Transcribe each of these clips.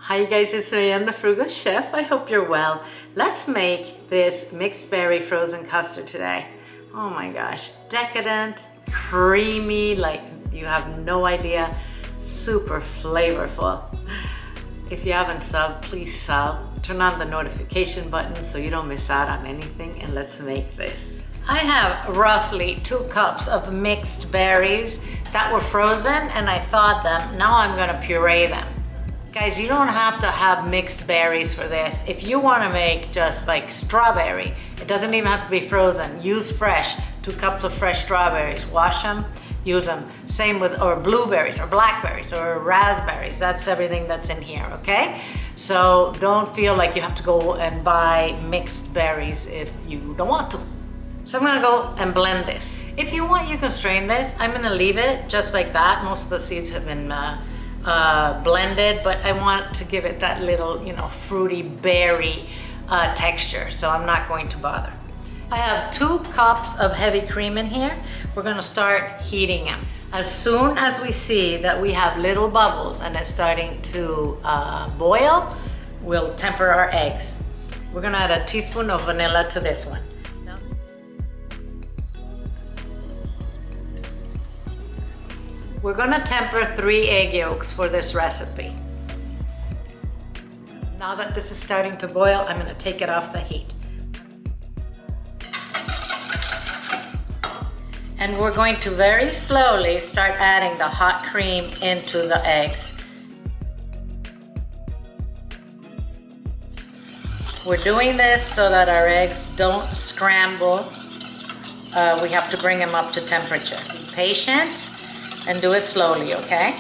Hi guys, it's me, the Frugal Chef. I hope you're well. Let's make this mixed berry frozen custard today. Oh my gosh, decadent, creamy, like you have no idea, super flavorful. If you haven't subbed, please sub. Turn on the notification button so you don't miss out on anything, and let's make this. I have roughly 2 cups of mixed berries that were frozen and I thawed them. Now I'm gonna puree them. Guys, you don't have to have mixed berries for this. If you wanna make just like strawberry, it doesn't even have to be frozen. Use fresh, 2 cups of fresh strawberries. Wash them, use them. Same with, or blueberries, or blackberries, or raspberries. That's everything that's in here, okay? So don't feel like you have to go and buy mixed berries if you don't want to. So I'm gonna go and blend this. If you want, you can strain this. I'm gonna leave it just like that. Most of the seeds have been blended, but I want to give it that little, fruity berry texture, so I'm not going to bother. I have 2 cups of heavy cream in here. We're gonna start heating them. As soon as we see that we have little bubbles and it's starting to boil, we'll temper our eggs. We're gonna add a teaspoon of vanilla to this one. We're gonna temper 3 egg yolks for this recipe. Now that this is starting to boil, I'm gonna take it off the heat. And we're going to very slowly start adding the hot cream into the eggs. We're doing this so that our eggs don't scramble. We have to bring them up to temperature. Be patient and do it slowly, okay?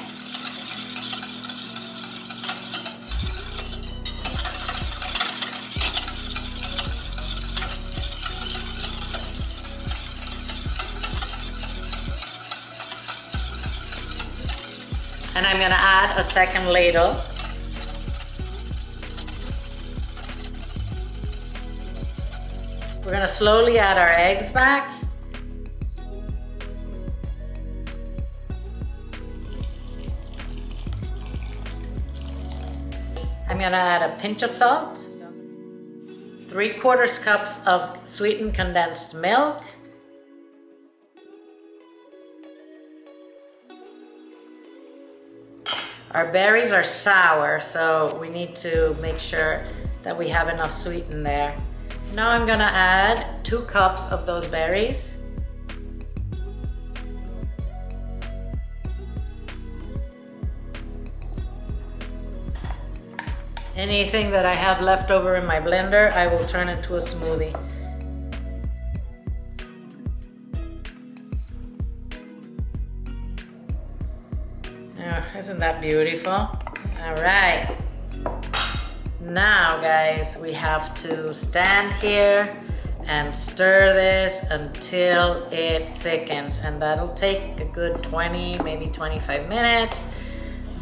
And I'm gonna add a second ladle. We're gonna slowly add our eggs back. I'm gonna add a pinch of salt, 3/4 cups of sweetened condensed milk, our berries are sour, so we need to make sure that we have enough sweet in there. Now I'm gonna add 2 cups of those berries. Anything that I have left over in my blender, I will turn into a smoothie. Oh, isn't that beautiful? All right. Now, guys, we have to stand here and stir this until it thickens, and that'll take a good 20, maybe 25 minutes,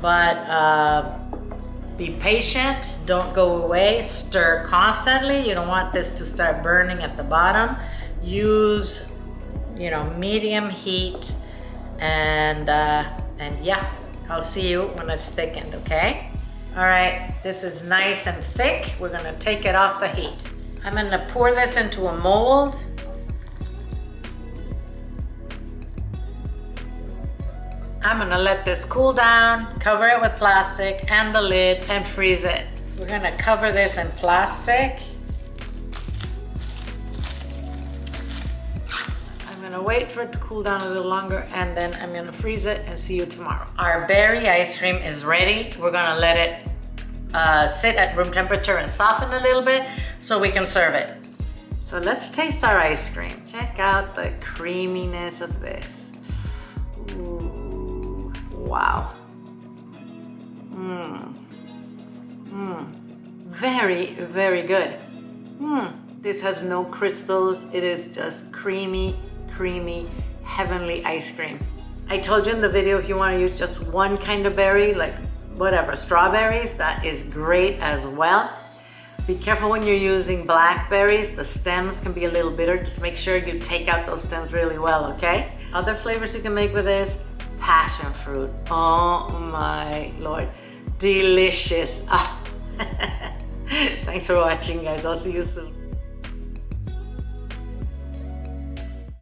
but be patient, don't go away, stir constantly. You don't want this to start burning at the bottom. Use, medium heat, and yeah, I'll see you when it's thickened, okay? All right, this is nice and thick. We're gonna take it off the heat. I'm gonna pour this into a mold. I'm gonna let this cool down, cover it with plastic and the lid, and freeze it. We're gonna cover this in plastic. I'm gonna wait for it to cool down a little longer, and then I'm gonna freeze it and see you tomorrow. Our berry ice cream is ready. We're gonna let it sit at room temperature and soften a little bit so we can serve it. So let's taste our ice cream. Check out the creaminess of this. Ooh. Wow. Very, very good. This has no crystals. It is just creamy, heavenly ice cream. I told you in the video, if you want to use just one kind of berry, like whatever, strawberries, that is great as well. Be careful when you're using blackberries. The stems can be a little bitter. Just make sure you take out those stems really well, okay? Other flavors you can make with this, passion fruit. Oh my Lord, delicious. Ah, Thanks for watching, guys. I'll see you soon.